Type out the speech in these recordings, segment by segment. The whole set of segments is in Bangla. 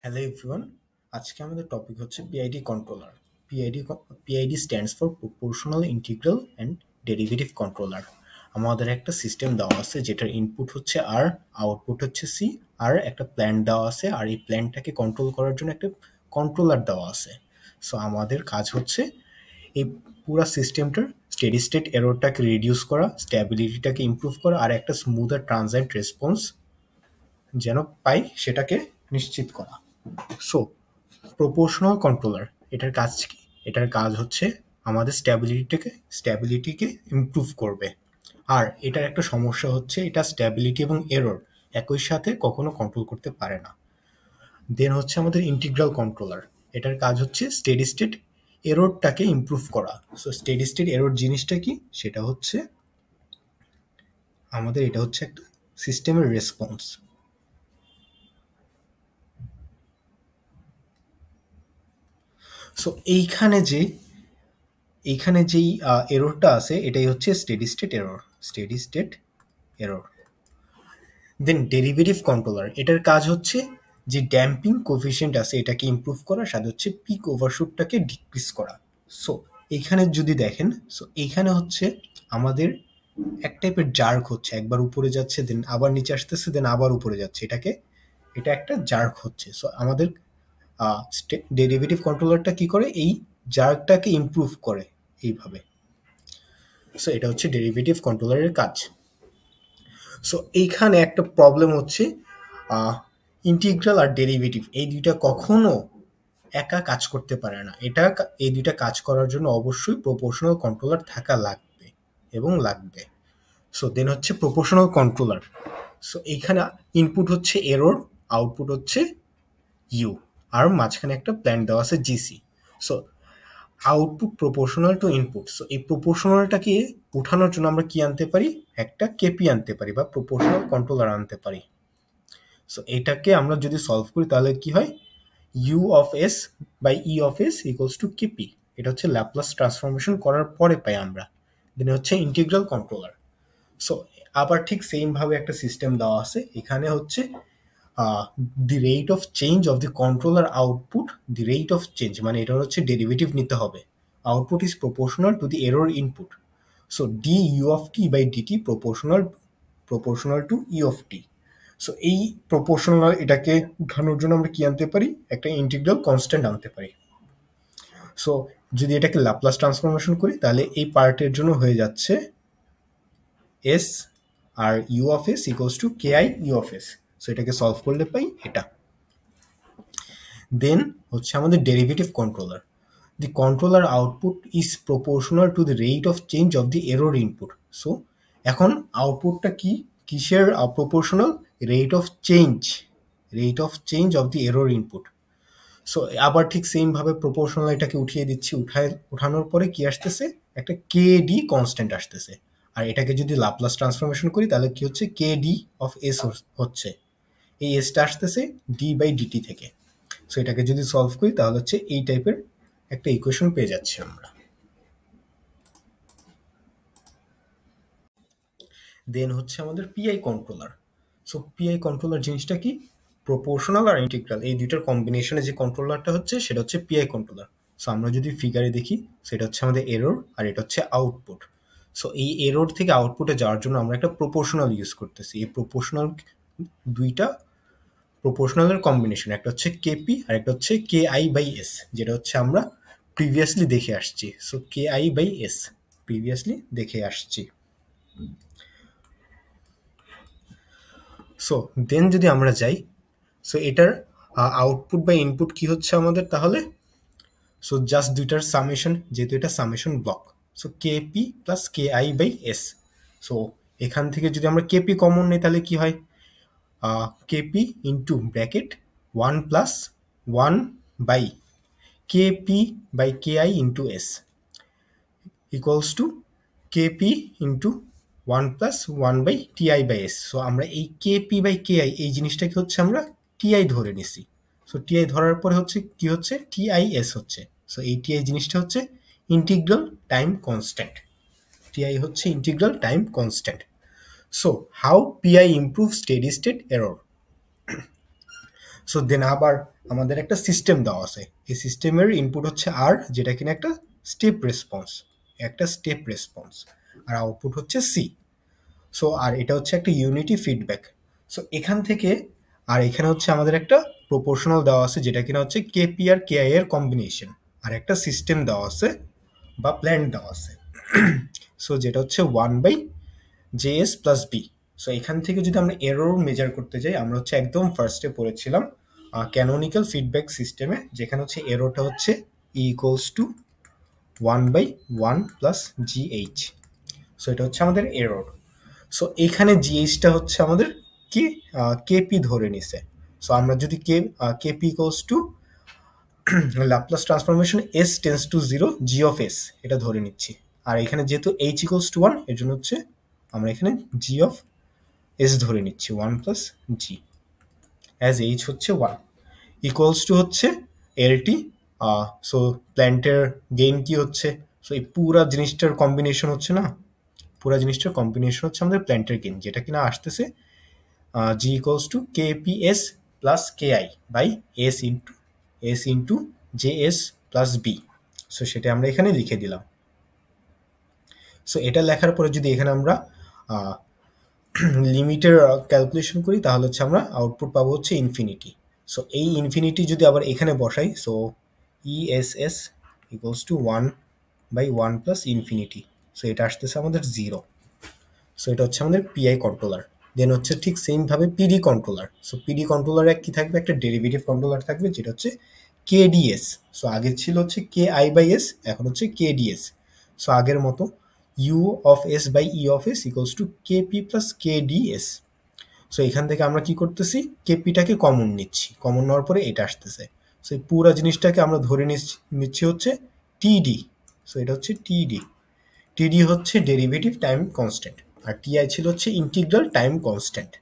হ্যালো এভরিওয়ান, আজকে আমাদের টপিক হচ্ছে PID controller. PID stands for proportional integral and derivative controller. আমাদের একটা সিস্টেম দেওয়া আছে যেটার ইনপুট হচ্ছে আর, আউটপুট হচ্ছে সি, আর একটা প্ল্যান দেওয়া আছে, আর এই প্ল্যানটাকে কন্ট্রোল করার জন্য একটা কন্ট্রোলার দেওয়া আছে। সো আমাদের কাজ হচ্ছে এই পুরো সিস্টেমটার স্টেডি স্টেট এররটাকে রিডিউস করা, স্ট্যাবিলিটিটাকে ইমপ্রুভ করা, আর একটা স্মুথ আর ট্রানজাইন্ট রেসপন্স যেন পাই সেটাকে নিশ্চিত করা। সো প্রপোর্শনাল কন্ট্রোলার এটার কাজ কি? এটার কাজ হচ্ছে আমাদের স্ট্যাবিলিটিকে ইমপ্রুভ করবে। আর এটার একটা সমস্যা হচ্ছে এটা স্ট্যাবিলিটি এবং এরর একই সাথে কখনো কন্ট্রোল করতে পারে না। দেন হচ্ছে আমাদের ইন্টিগ্রাল কন্ট্রোলার। এটার কাজ হচ্ছে স্টেডি স্টেট এররটাকে ইমপ্রুভ করা। সো স্টেডি স্টেট এরর জিনিসটা কি? সেটা হচ্ছে এটা হচ্ছে একটা সিস্টেমের রেসপন্স। সো এইখানে যেই এররটা আছে এটাই হচ্ছে স্টেডি স্টেট এরর। দেন ডেরিভেটিভ কন্ট্রোলার এটার কাজ হচ্ছে যে ড্যাম্পিং কোফিশিয়েন্ট আছে এটাকে ইমপ্রুভ করা, সাথে হচ্ছে পিক ওভারশুটটাকে ডিক্রিজ করা। সো এইখানে যদি দেখেন, সো এইখানে হচ্ছে আমাদের এক টাইপের জার্ক হচ্ছে, একবার উপরে যাচ্ছে দেন আবার নিচে আসতেছে দেন আবার উপরে যাচ্ছে, এটা একটা জার্ক হচ্ছে। সো আমাদের ডেরিভেটিভ কন্ট্রোলারটা কি করে? এই জার্কটাকে ইমপ্রুভ করে এইভাবে। সো এটা হচ্ছে ডেরিভেটিভ কন্ট্রোলারের কাজ। সো এইখানে একটা প্রবলেম হচ্ছে ইন্টিগ্রাল আর ডেরিভেটিভ এই দুইটা কখনো একা কাজ করতে পারে না। এই দুইটা কাজ করার জন্য অবশ্যই প্রপোর্শনাল কন্ট্রোলার থাকা লাগবে এবং লাগবে। সো দেন হচ্ছে প্রপোর্শনাল কন্ট্রোলার। সো এইখানে ইনপুট হচ্ছে এরর, আউটপুট হচ্ছে ইউ, আর মাঝখানে একটা প্ল্যান দেওয়া আছে GC. So output proportional to input. So এই প্রপোর্শনালটাকে উঠানোর জন্য আমরা কি আনতে পারি? একটা কেপি আনতে পারি বা প্রপোর্শনাল কন্ট্রোলার আনতে পারি। সো এটাকে আমরা যদি সলভ করি তাহলে কি হয়? U of S by E of S equals to KP. এটা হচ্ছে ল্যাপ্লাস ট্রান্সফরমেশন করার পরে পাই আমরা। দেন হচ্ছে ইন্টিগ্রাল কন্ট্রোলার। সো আবার ঠিক সেম ভাবে একটা সিস্টেম দেওয়া আছে। এখানে হচ্ছে the rate of change of the controller output, the rate of change মানে এটা হচ্ছে ডেরিভেটিভ নিতে হবে। Output is proportional to the error input. So D U of T by DT proportional to E of T. So এই প্রপোর্শনাল এটাকে উঠানোর জন্য আমরা কি আনতে পারি? একটা ইন্টিগ্রাল কনস্ট্যান্ট আনতে পারি। সো যদি এটাকে ল্যাপ্লাস ট্রান্সফরমেশন করি তাহলে এই পার্টের জন্য হয়ে যাচ্ছে এস আর U of S equals to K I U of S. So এটাকে সলভ করলে পাই এটা। দেন হচ্ছে আমাদের derivative controller. The controller output is proportional to the rate of change of the error input. So এখন আউটপুটটা কি কিসের proportional? Rate of change of the error input. So আবার ঠিক সেম ভাবে প্রপোর্শনাল এটাকে উঠিয়ে দিচ্ছি। উঠানোর পরে কি আসতেছে? একটা কে ডি কনস্ট্যান্ট আসতেছে। আর এটাকে যদি লাপ্লাস ট্রান্সফরমেশন করি তাহলে কি হচ্ছে? কে ডি অফ এস হচ্ছে, এই এসটা আসতেছে ডি বাই ডিটি থেকে। সো এটাকে যদি সলভ করি তাহলে হচ্ছে এই টাইপের একটা ইকুয়েশন পেয়ে যাচ্ছি আমরা। দেন হচ্ছে আমাদের PI controller. So PI controller জিনিসটা কি? প্রপোর্শনাল আর ইন্টিগ্রাল এই দুইটার কম্বিনেশনে যে কন্ট্রোলারটা হচ্ছে সেটা হচ্ছে পিআই কন্ট্রোলার। সো আমরা যদি ফিগারে দেখি সেটা হচ্ছে আমাদের এরর আর এটা হচ্ছে আউটপুট। সো এই এরর থেকে আউটপুটে যাওয়ার জন্য আমরা একটা প্রপোর্শনাল ইউজ করতেছি। এই দুইটা প্রপোর্শনালের কম্বিনেশন, একটা হচ্ছে কেপি আর একটা হচ্ছে কে আই বাই এস, যেটা হচ্ছে আমরা প্রিভিয়াসলি দেখে আসছি। So K I by S previously দেখে আসছি। সো দেন যদি আমরা যাই, সো এটার আউটপুট বা ইনপুট কি হচ্ছে আমাদের তাহলে? সো জাস্ট দুইটার সামেশন, যেহেতু এটা summation block. So KP plus K I by S. So এখান থেকে যদি আমরা কেপি কমন নিই তাহলে কি হয়? KP into bracket 1 + 1 by KP by K I into S equals to KP into 1 + 1 by TI by S. So আমরা এই কেপি বাই কে আই এই জিনিসটাকে হচ্ছে আমরা টিআই ধরে নিছি। সো টিআই ধরার পরে হচ্ছে কি হচ্ছে? টিআইএস হচ্ছে। সো এই টিআই জিনিসটা হচ্ছে ইন্টিগ্রাল টাইম কনস্ট্যান্ট। টিআই হচ্ছে integral time constant. So how PI improve steady state error? So then আবার আমাদের একটা সিস্টেম দেওয়া আছে, এই সিস্টেমের ইনপুট হচ্ছে আর, যেটা কিনা একটা স্টেপ রেসপন্স, আর আউটপুট হচ্ছে সি। সো আর এটা হচ্ছে একটা ইউনিটি ফিডব্যাক। সো এখান থেকে আর এখানে হচ্ছে আমাদের একটা প্রপোর্শনাল দেওয়া আছে, যেটা কিনা হচ্ছে কেপি আর কেআই এর কম্বিনেশন, আর একটা সিস্টেম দেওয়া আছে বা প্ল্যান দেওয়া আছে। সো যেটা হচ্ছে 1/js প্লাস বি। সো এখান থেকে যদি আমরা এরর মেজার করতে যাই, আমরা হচ্ছে একদম ফার্স্টে পড়েছিলাম ক্যানোনিক্যাল ফিডব্যাক সিস্টেমে, যেখানে হচ্ছে এররটা হচ্ছে equals to 1/1 plus GH. So এটা হচ্ছে আমাদের এরর। সো এখানে জিএইচটা হচ্ছে আমাদের কি কেপি ধরে নিছে। সো আমরা যদি KP equals to Laplace transformation S tends to 0 G of S এটা ধরে নিচ্ছি। আর এখানে যেহেতু এইচ ইকুয়ালস টু 1, এর জন্য হচ্ছে আমরা এখানে জি অফ এস ধরে নিচ্ছি 1 প্লাস জি, অ্যাজ এইচ হচ্ছে 1 ইকুয়ালস টু হচ্ছে এলটি। সো প্ল্যান্টের গেইন কি হচ্ছে, সো এই পুরা জিনিসটার কম্বিনেশন হচ্ছে না, পুরা জিনিসটার কম্বিনেশন হচ্ছে আমাদের প্ল্যান্টের গেইন, যেটা কিনা আসতেছে G equals to KPS plus KI by S into J S plus B. So সেটা আমরা এখানে লিখে দিলাম। সো এটা লেখার পরে যদি এখানে আমরা লিমিটের ক্যালকুলেশন করি, তাহলে হচ্ছে আমরা আউটপুট পাবো হচ্ছে ইনফিনিটি। সো এই ইনফিনিটি যদি আবার এখানে বসাই, so ESS equals to 1/1 plus infinity. So এটা আসতেছে আমাদের 0। সো এটা হচ্ছে আমাদের পিআই কন্ট্রোলার। দেন হচ্ছে ঠিক সেমভাবে পিডি কন্ট্রোলার। সো পিডি কন্ট্রোলারে কি থাকবে, একটা ডেরিভেটিভ কন্ট্রোলার থাকবে, যেটা হচ্ছে কেডিএস। সো আগে ছিল হচ্ছে কে আই বাই এস, এখন হচ্ছে কেডিএস। সো আগের মতো U of S by E of S equals to KP plus KDS. So এখান থেকে আমরা কি করতেছি, কেপিটাকে কমন নিচ্ছি, কমন নেওয়ার পরে এটা আসতেছে। সো এই পুরো জিনিসটাকে আমরা ধরে নিচ্ছি হচ্ছে টিডি। সো এটা হচ্ছে টিডি। টিডি হচ্ছে ডেরিভেটিভ টাইম কনস্ট্যান্ট, আর টিআই ছিল হচ্ছে integral time constant.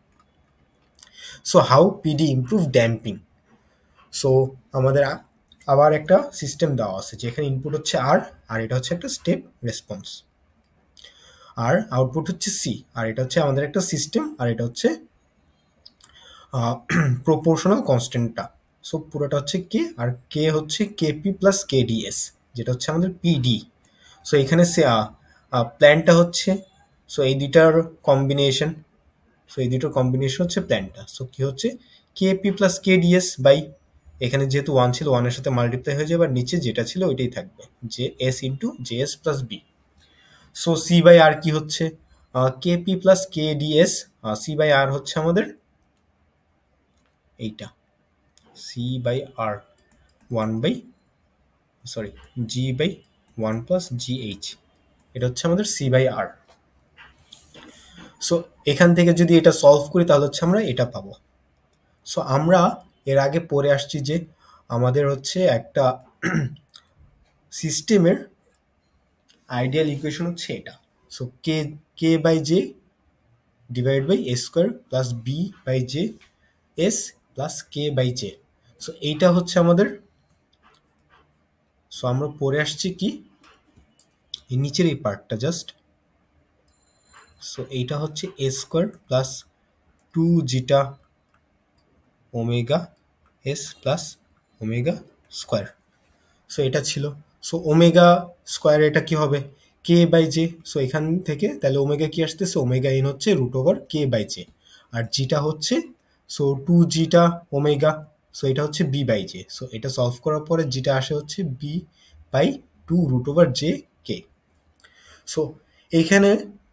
So how PD improve damping. So আমাদের আবার একটা সিস্টেম দেওয়া আছে, যেখানে ইনপুট হচ্ছে আর এটা হচ্ছে একটা স্টেপ রেসপন্স, আর আউটপুট হচ্ছে সি, আর এটা হচ্ছে আমাদের একটা সিস্টেম, আর এটা হচ্ছে প্রপোর্শনাল কনস্ট্যান্টটা। সো পুরোটা হচ্ছে কে, আর কে হচ্ছে কেপি প্লাস কেডিএস, যেটা হচ্ছে আমাদের পিডি। সো এখানে প্ল্যানটা হচ্ছে, সো এই দুইটার কম্বিনেশন, হচ্ছে প্ল্যানটা। সো কি হচ্ছে কেপি প্লাস কেডিএস বাই, এখানে যেহেতু 1 ছিল, 1 এর সাথে মাল্টিপ্লাই হয়ে যাবে, আর নিচে যেটা ছিল ওইটাই থাকবে, যে S into J S plus B. So C by R কি হচ্ছে KP plus KDS, C by R হচ্ছে আমাদের এইটা, C by R 1 by, sorry, G by 1 plus G H, এটা হচ্ছে আমাদের সি বাই আর। সো এখান থেকে যদি এটা সলভ করি, তাহলে হচ্ছে আমরা এটা পাবো। সো আমরা এর আগে পড়ে আসছি যে আমাদের হচ্ছে একটা সিস্টেমের আইডিয়াল ইকুয়েশন হচ্ছে এটা। So K K by J divide by A square plus B by J S plus K by J. So এইটা হচ্ছে আমাদের, সো আমরা পড়ে আসছি কি এই নিচের এই পার্টটা জাস্ট। সো এইটা হচ্ছে A square plus 2 zeta omega S plus omega square. So এটা ছিল। সো ওমেগা স্কোয়ার এটা কি হবে, কে বাই জে। সো এখান থেকে তাহলে ওমেগা কি আসতেছে, ওমেগা এন হচ্ছে √ওভার কে বাই জে, আর জিটা হচ্ছে সো 2 জিটা ওমেগা। সো এটা হচ্ছে বি বাই জে। সো এটা সলভ করার পরে যেটা আসে হচ্ছে b/2 √over J K. So এইখানে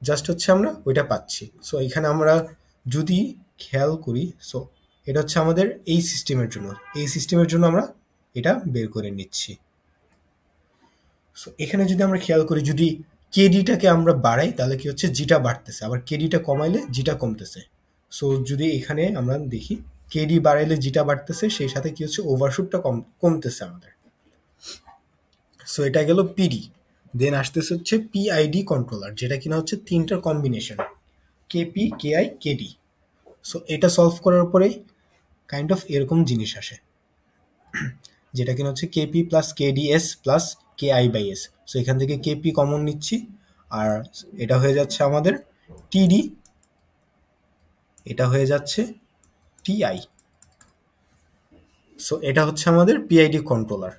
জাস্ট হচ্ছে আমরা ওইটা পাচ্ছি। সো এখানে আমরা যদি খেয়াল করি, সো এটা হচ্ছে আমাদের এই সিস্টেমের জন্য আমরা এটা বের করে নিচ্ছি। সো এখানে যদি আমরা খেয়াল করি, যদি কেডিটাকে আমরা বাড়াই, তাহলে কি হচ্ছে জিটা বাড়তেছে, আবার কেডিটা কমাইলে জিটা কমতেছে। সো যদি এখানে আমরা দেখি কেডি বাড়াইলে জিটা বাড়তেছে, সেই সাথে কি হচ্ছে ওভারশুটটা কমতেছে আমাদের। সো এটা গেল পিডি। দেন আসতেছে হচ্ছে পিআইডি কন্ট্রোলার, যেটা কিনা হচ্ছে তিনটার combination, KP KI KD. So এটা সলভ করার পরে কাইন্ড অফ এরকম জিনিস আসে, যেটা কিনা হচ্ছে KP plus KDS plus K I by S. So এখান থেকে কেপি কমন নিচ্ছি, আর এটা হয়ে যাচ্ছে আমাদের টিডি, এটা হয়ে যাচ্ছে টিআই। সো এটা হচ্ছে আমাদের পিআইডি কন্ট্রোলার।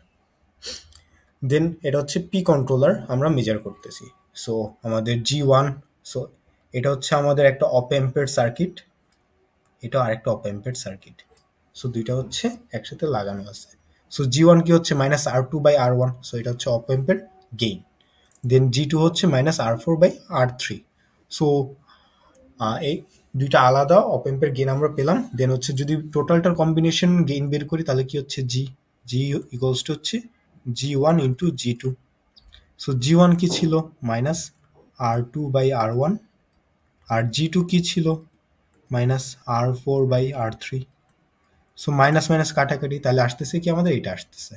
দেন এটা হচ্ছে পি কন্ট্রোলার আমরা মেজার করতেছি। সো আমাদের G1, সো এটা হচ্ছে আমাদের একটা অপ অ্যাম্পের সার্কিট, এটা আরেকটা অপ অ্যাম্পের সার্কিট। সো দুইটা হচ্ছে একসাথে লাগানো আছে। সো G1 কি হচ্ছে -R2/R1, সো এটা হচ্ছে অপ অ্যাম্পের গেইন। দেন G2 হচ্ছে -R4/R3। সো এই দুইটা আলাদা অপ অ্যাম্পের গেইন আমরা পেলাম। দেন হচ্ছে যদি টোটালটার কম্বিনেশন গেইন বের করি তাহলে কি হচ্ছে জি ইকুয়ালস টু হচ্ছে G1 into G2। So G1 কি ছিল -R2/R1, আর G2 কি ছিল -R4/R3। সো মাইনাস মাইনাস কাটাকাটি, তাহলে আসতেছে কি আমাদের এটা আসতেছে।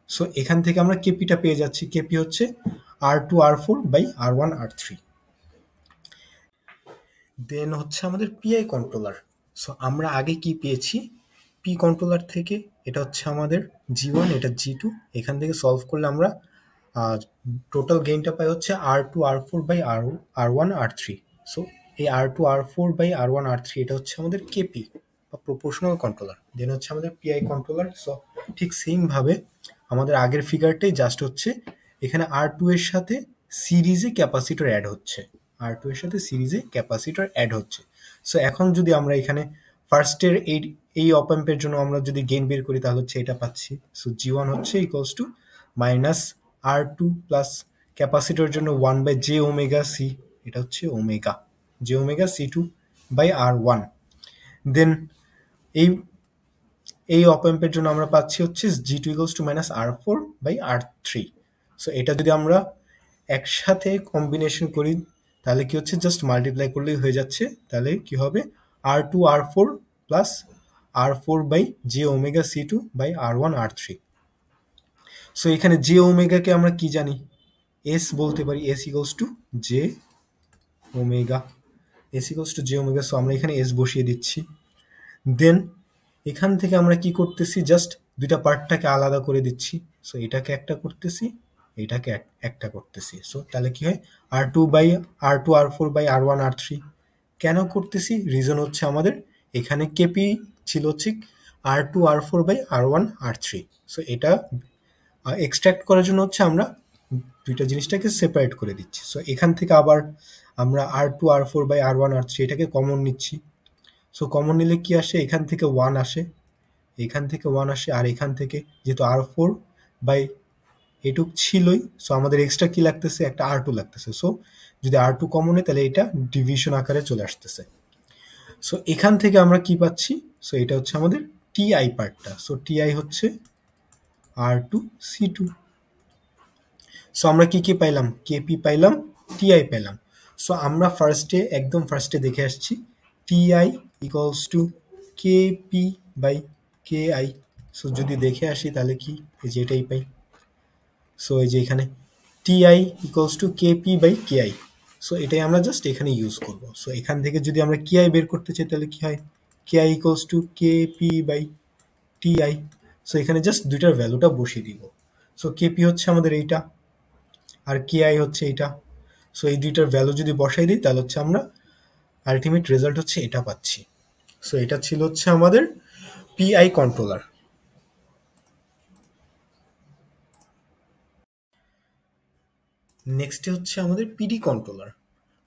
সো এখান থেকে আমরা কেপিটা পেয়ে যাচ্ছি, কেপি হচ্ছে R2/R4/R1/R3। দেন হচ্ছে আমাদের পিআই কন্ট্রোলার। সো আমরা আগে কি পেয়েছি, পি কন্ট্রোলার থেকে এটা হচ্ছে আমাদের G1, এটা G2, এখান থেকে সলভ করলে আমরা টোটাল গেইনটা পাই হচ্ছে R2/R4/R1/R3। সো এই R2/R4/R1/R3 এটা হচ্ছে আমাদের কেপি বা প্রপোর্শনাল কন্ট্রোলার। দেন হচ্ছে আমাদের পিআই কন্ট্রোলার। সো ঠিক সেম ভাবে আমাদের আগের ফিগারটাই জাস্ট হচ্ছে এখানে R2 এর সাথে সিরিজে ক্যাপাসিটর অ্যাড হচ্ছে, R2 এর সাথে সিরিজে ক্যাপাসিটর অ্যাড হচ্ছে। সো এখন যদি আমরা এখানে ফার্স্টের এই অপ অ্যাম্পের জন্য আমরা যদি গেইন বের করি তাহলে হচ্ছে এটা পাচ্ছি। সো G1 হচ্ছে equals to -R2 plus capacitor জন্য 1/J⍵C, এটা হচ্ছে ওমেগা, J⍵C2/R1। দেন এই এই অপ অ্যাম্পের জন্য আমরা পাচ্ছি হচ্ছে G2 equals to -R4/R3। So এটা যদি আমরা একসাথে কম্বিনেশন করি তাহলে কি হচ্ছে, জাস্ট মাল্টিপ্লাই করলেই হয়ে যাচ্ছে। তাহলে কি হবে R2/R4 প্লাস R4/J⍵C2/R1/R3। সো এখানে J⍵কে আমরা কি জানি, এস বলতে পারি, S equals two J omega, S equals two J omega. So আমরা এখানে এস বসিয়ে দিচ্ছি। দেন এখান থেকে আমরা কি করতেছি, জাস্ট দুইটা পার্টটাকে আলাদা করে দিচ্ছি। সো এটাকে একটা করতেছি, এটাকে একটা করতেছি। সো তাহলে কি হয় R2/R4/R1/R3। কেন করতেছি, রিজন হচ্ছে আমাদের এখানে কেপি ছিল হচ্ছে R2/R4/R1/R3। সো এটা এক্সট্রাক্ট করার জন্য হচ্ছে আমরা দুইটা জিনিসটাকে সেপারেট করে দিচ্ছি। সো এখান থেকে আবার আমরা R2/R4/R1/R3 এটাকে কমন নিচ্ছি। সো কমন নিলে কি আসে, এখান থেকে 1 আসে, এখান থেকে 1 আসে, আর এখান থেকে যেহেতু R4 বাই এটুক ছিলই, সো আমাদের এক্সট্রা কি লাগতেছে, একটা R2 লাগতেছে। সো যদি R2 কমন হয় তাহলে এটা ডিভিশন আকারে চলে আসতেছে। সো এখান থেকে আমরা কি পাচ্ছি, সো এটা হচ্ছে আমাদের টিআই পার্টটা। সো টিআই হচ্ছে R2C2। সো আমরা কি কি পাইলাম, কেপি পাইলাম, টিআই পাইলাম। সো আমরা একদম ফার্স্টে দেখে আসছি TI equals to KP by KI. So যদি দেখে আসি তাহলে কি, এই যে এটাই পাই। সো এই যে এখানে TI equals to KP by KI. So এটাই আমরা জাস্ট এখানে ইউজ করব। সো এখান থেকে যদি আমরা কেআই বের করতে চাই তাহলে কি হয়, KI equals to KP by TI. So এখানে জাস্ট দুইটার ভ্যালুটা বসিয়ে দিব। সো কেপি হচ্ছে আমাদের এইটা, আর কেআই হচ্ছে এইটা। সো এই দুইটার ভ্যালু যদি বসাই দিই তাহলে হচ্ছে আমরা আলটিমেট রেজাল্ট হচ্ছে এটা পাচ্ছি। সো এটা ছিল হচ্ছে আমাদের পিআই কন্ট্রোলার। নেক্সটে হচ্ছে আমাদের পিডি কন্ট্রোলার।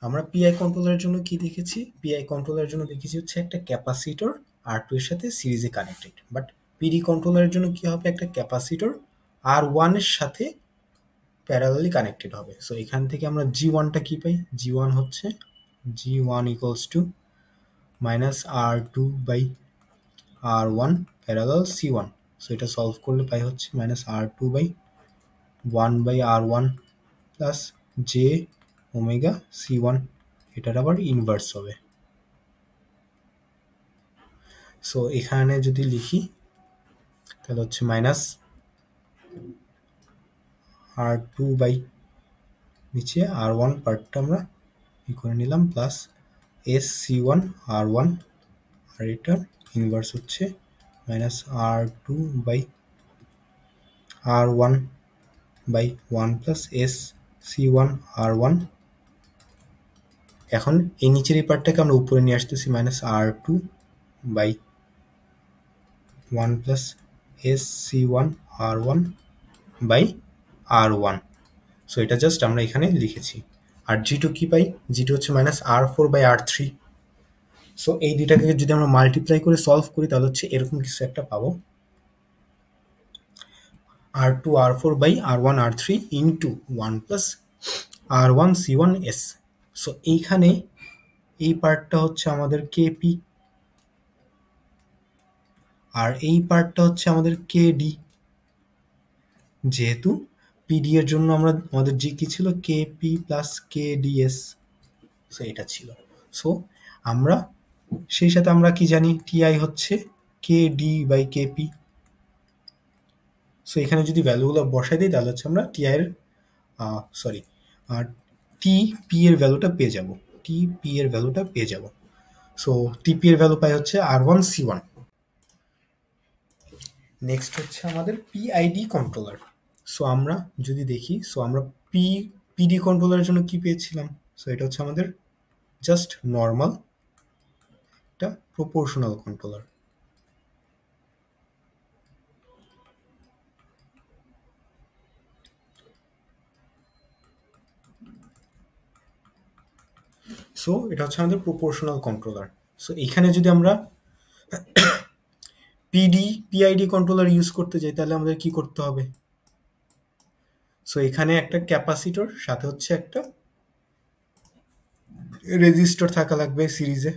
আমরা পিআই কন্ট্রোলারের জন্য কি দেখেছি, পিআই কন্ট্রোলারের জন্য দেখেছি হচ্ছে একটা ক্যাপাসিটর R2 এর সাথে সিরিজে কানেক্টেড। বাট পিডি কন্ট্রোলারের জন্য কি হবে, একটা ক্যাপাসিটর R1 এর সাথে প্যারালালি কানেক্টেড হবে। সো এখান থেকে আমরা G1টা কি পাই, G1 হচ্ছে G1 equals to -R2/R1 parallel C1। So এটা সলভ করলে পাই হচ্ছে -R2/1/R1 প্লাস J⍵C1, এটার আবার ইনভার্স হবে। সো এখানে যদি লিখি তাহলে হচ্ছে -R2 বাই নিচে R1 পার্টটা আমরা ই করে নিলাম, প্লাস SC1R1, আর এটার ইনভার্স হচ্ছে -R2/R1/1 প্লাস SC1R1। এখন এই নিচের এই পার্টটাকে আমরা উপরে নিয়ে আসতেছি, -R2/1 plus S C one R one by R one. So এটা জাস্ট আমরা এখানে লিখেছি। আর জি টু কী পাই? জি টু হচ্ছে minus R four by R three. So এই দুইটাকে যদি আমরা মাল্টিপ্লাই করে সলভ করি তাহলে হচ্ছে এরকম কিছু একটা পাবো, R two R four by R one R three into one plus R one C one S. So এইখানে এই পার্টটা হচ্ছে আমাদের কেপি, আর এই পার্টটা হচ্ছে আমাদের কেডি। যেহেতু পিডি এর জন্য আমাদের জি কি ছিল? KP plus KDS. সো এটা ছিল। সো আমরা সেই সাথে আমরা কি জানি? টিআই হচ্ছে কেডি বাই কেপি। সো এখানে যদি ভ্যালুগুলো বসাই দিই তাহলে হচ্ছে আমরা টিআই এর সরি টি পি এর ভ্যালুটা পেয়ে যাব। টি পি এর ভ্যালুটা পেয়ে যাব। সো টিপি এর ভ্যালু পাই হচ্ছে R one C one. Next হচ্ছে আমাদের পিআইডি কন্ট্রোলার। সো আমরা যদি দেখি, সো আমরা পিডি কন্ট্রোলারের জন্য কি পেয়েছিলাম? সো এটা হচ্ছে আমাদের জাস্ট নর্মাল একটা প্রপোর্শনাল কন্ট্রোলার। সো এটা হচ্ছে আমাদের প্রপোর্শনাল কন্ট্রোলার। সো এখানে যদি আমরা পিআইডি কন্ট্রোলার ইউজ করতে যাই তাহলে আমাদের কি করতে হবে? সো এখানে একটা ক্যাপাসিটর সাথে হচ্ছে একটা রেজিস্টর থাকা লাগবে সিরিজে।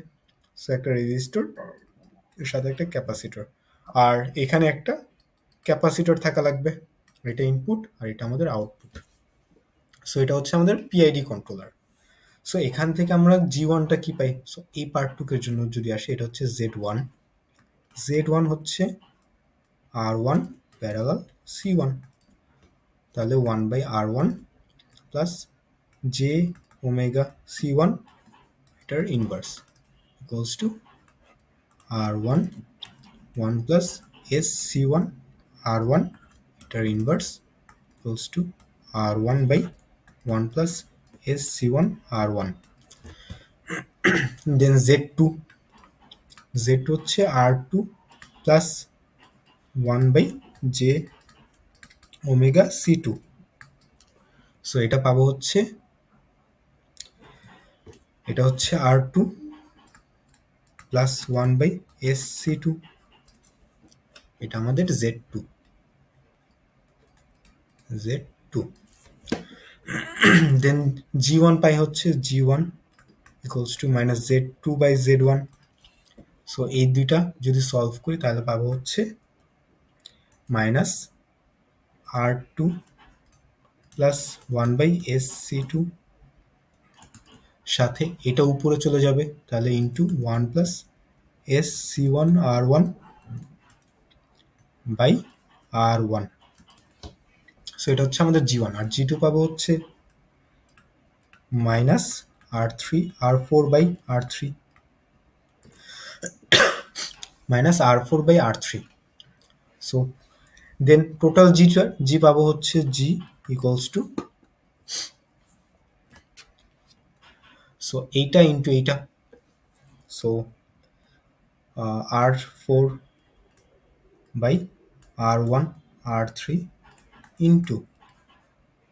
সো একটা রেজিস্টর এর সাথে একটা ক্যাপাসিটর, আর এখানে একটা ক্যাপাসিটর থাকা লাগবে। এটা ইনপুট আর এটা আমাদের আউটপুট। সো এটা হচ্ছে আমাদের পিআইডি কন্ট্রোলার। সো এখান থেকে আমরা জি ওয়ানটা কি পাই? সো এই পার্ট টুকের জন্য যদি আসি, এটা হচ্ছে জেড ওয়ান। জেড ওয়ান হচ্ছে R one parallel C one, তাহলে one by R one plus J omega C one এটার inverse equals to R one one plus S C one R one এটার inverse equals to R one by one plus S C one R one. Then Z two হচ্ছে R two plus one by J omega C two. So এটা পাবো হচ্ছে, এটা হচ্ছে R two plus one by S C two. এটা আমাদের Z two. Then G one পাই হচ্ছে G one equals to minus Z two by Z one. So এই দুইটা যদি সলভ করি তাহলে পাবো হচ্ছে minus R two plus one by S C two, সাথে এটা উপরে চলে যাবে তাহলে into one plus S C one R one by R one. So এটা হচ্ছে আমাদের জি ওয়ান। আর জি টু পাবো হচ্ছে minus R three R four by R three, minus R four by R three. So then total G পাবো হচ্ছে জি ইকুয়ালস টু, সো এইটা ইন্টু এইটা, so R four by R one R three into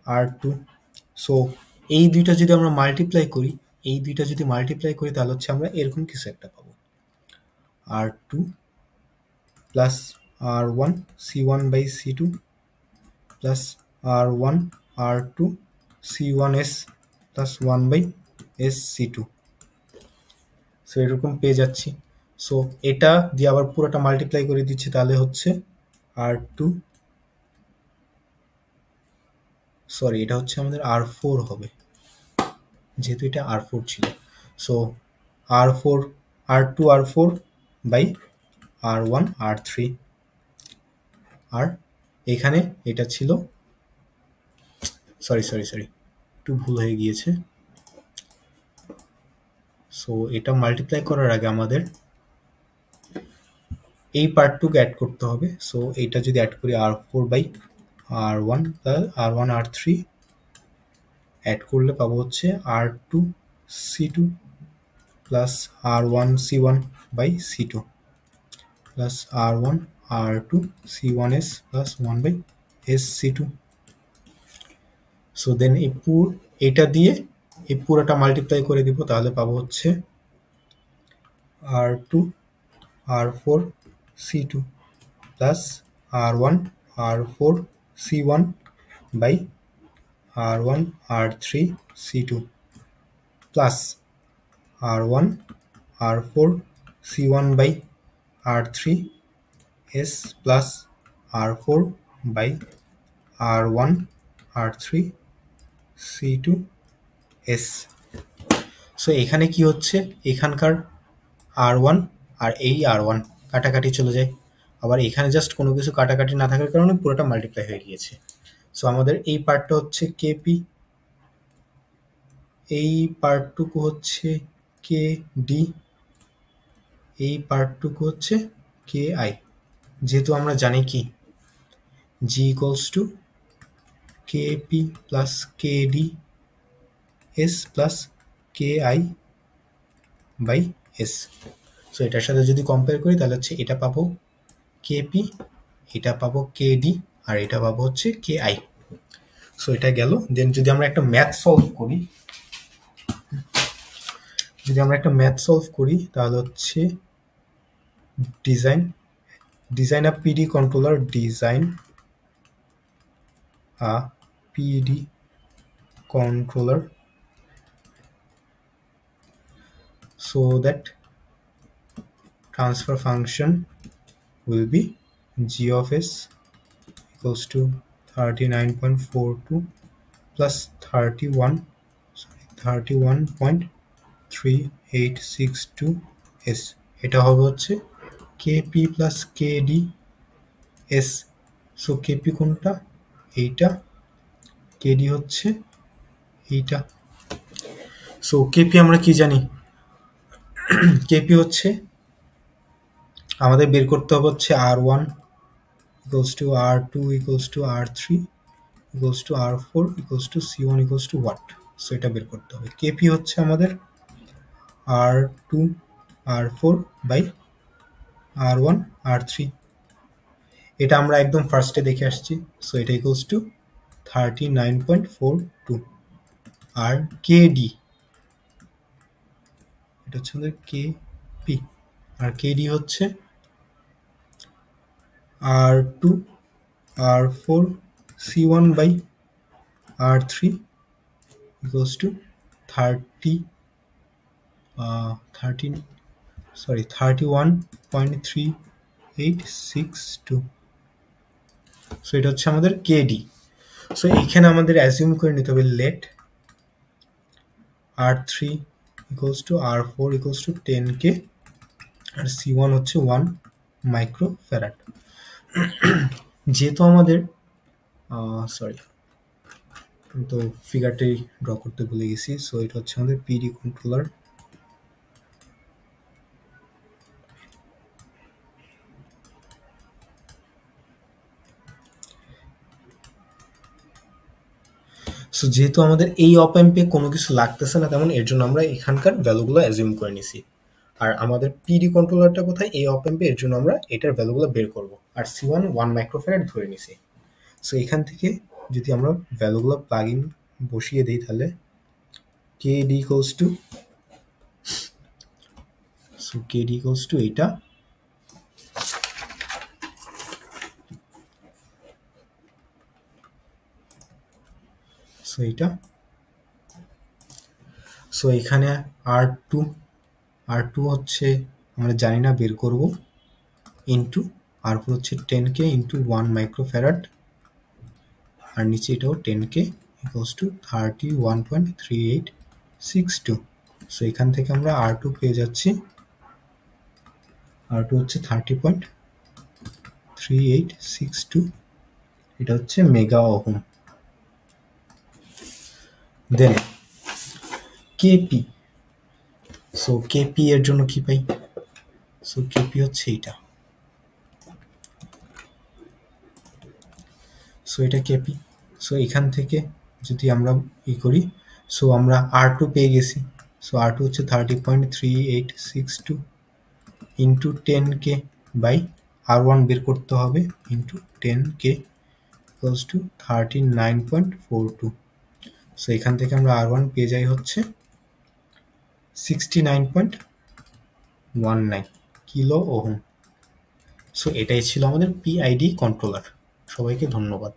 R two. So এই দুইটা যদি আমরা মাল্টিপ্লাই করি, তাহলে হচ্ছে আমরা এরকম কিছু একটা পাবো, R two plus R one C one by C two plus R one R two C one S plus one by S C two. So এরকম পেয়ে যাচ্ছি। সো এটা দিয়ে আবার পুরোটা মাল্টিপ্লাই করে দিচ্ছি তাহলে হচ্ছে আর টু, সরি এটা হচ্ছে আমাদের আর ফোর হবে যেহেতু এটা আর ফোর ছিল। So R four R two R four by R one R three, আর এখানে এটা ছিল, সরি একটু ভুল হয়ে গিয়েছে। সো এটা মাল্টিপ্লাই করার আগে আমাদের এই পার্টটুকু অ্যাড করতে হবে। সো এইটা যদি অ্যাড করি R four by R one R one R three add করলে পাবো হচ্ছে R two C two plus R one C one by C two plus R one R2 C1s plus 1 by S C2. So then এটা দিয়ে এই পুরোটা মাল্টিপ্লাই করে দিব, তাহলে পাবো হচ্ছে R2 R4 C2 plus R1 R4 C1 by R1 R3 C2 plus R1 R4 C1 by R3 S plus R4 by R1 R3 C2 S. So এখানে কি হচ্ছে, এখানকার R1 আর এই R1 কাটাকাটি চলে যায়, আবার এখানে জাস্ট কোনো কিছু কাটাকাটি না থাকার কারণে পুরোটা মাল্টিপ্লাই হয়ে গিয়েছে। সো আমাদের এই পার্টটা হচ্ছে কেপি, এই পার্টটুকু হচ্ছে কে ডি, এই পার্টটুকু হচ্ছে কে আই। যেহেতু আমরা জানি কি G equals to KP plus KD S plus K I by S. So এটার সাথে যদি কম্পেয়ার করি তাহলে হচ্ছে এটা পাবো কেপি, এটা পাবো কেডি, আর এটা পাবো হচ্ছে কে আই। সো এটা গেল। দেন যদি আমরা একটা ম্যাথ সলভ করি, তাহলে হচ্ছে design a PD controller, design a PD controller so that transfer function will be g of s equals to 39.42 plus 31.3862 s. এটা হবে হচ্ছে kp plus kd s. So kp কোনটা? এইটা, kd হচ্ছে এইটা। সো kp আমরা কি জানি, kp হচ্ছে আমাদের বের করতে হবে হচ্ছে R1 equals to R2 equals to R3 equals to R4 equals to C1 equals to what? So এটা বের করতে হবে। kp হচ্ছে আমাদের R2 R4 by R1 R3, এটা আমরা একদম ফার্স্টে দেখে আসছি। সো এটা ইকুয়ালস টু 39.42। আর কেডি, এটা হচ্ছে আমাদের কেপি, আর কেডি হচ্ছে R2 R4 C1 by R3 equals to 31.3862। So এটা হচ্ছে আমাদের কেডি। সো এইখানে আমাদের অ্যাজিউম করে নিতে হবে let R3 equals to R4 equals to 10k আর C1 হচ্ছে 1 মাইক্রোফ্যারাড। যেহেতু আমাদের তো ফিগারটাই ড্র করতে ভুলে গেছি। সো এটা হচ্ছে আমাদের পিডি কন্ট্রোলার। সো যেহেতু আমাদের এই অপ অ্যাম্পে কোনো কিছু লাগতেছে না তেমন, এর জন্য আমরা এখানকার ভ্যালুগুলো অ্যাজিউম করে নিছি। আর আমাদের পিডি কন্ট্রোলারটা কোথায়? এই অপ অ্যাম্পে, এর জন্য আমরা এটার ভ্যালুগুলো বের করব। আর C1 1 মাইক্রোফ্যারাড ধরে নিছি। সো এখান থেকে যদি আমরা ভ্যালুগুলো প্লাগ ইন বসিয়ে দিই, তাহলে KD equals to, so KD equals to এটা, সো এটা, সো এখানে R2 হচ্ছে আমরা জানি না, বের করব, ইন্টু R4 হচ্ছে 10k ইন্টু 1 মাইক্রোফ্যারাড, আর নিচে এটাও 10k ইকুয়ালস টু 31.3862। সো এখান থেকে আমরা R2 পেয়ে যাচ্ছি, R2 হচ্ছে 30.3862, এটা হচ্ছে মেগা ওহম। দেন কেপি, সো কেপি এর জন্য কি পাই? সো কেপি হচ্ছে এটা, সো এটা কেপি। সো এখান থেকে যদি আমরা করি, সো আমরা R2 পেয়ে গেছি। সো R2 হচ্ছে 30.3862 ইন্টু 10k বাই R1 বের করতে হবে into 10K equals to 39.42। So এখান থেকে আমরা R1 পেয়ে যাই হচ্ছে 69.19 কিলো ওহম। সো এটাই ছিল আমাদের PID কন্ট্রোলার। সবাইকে ধন্যবাদ।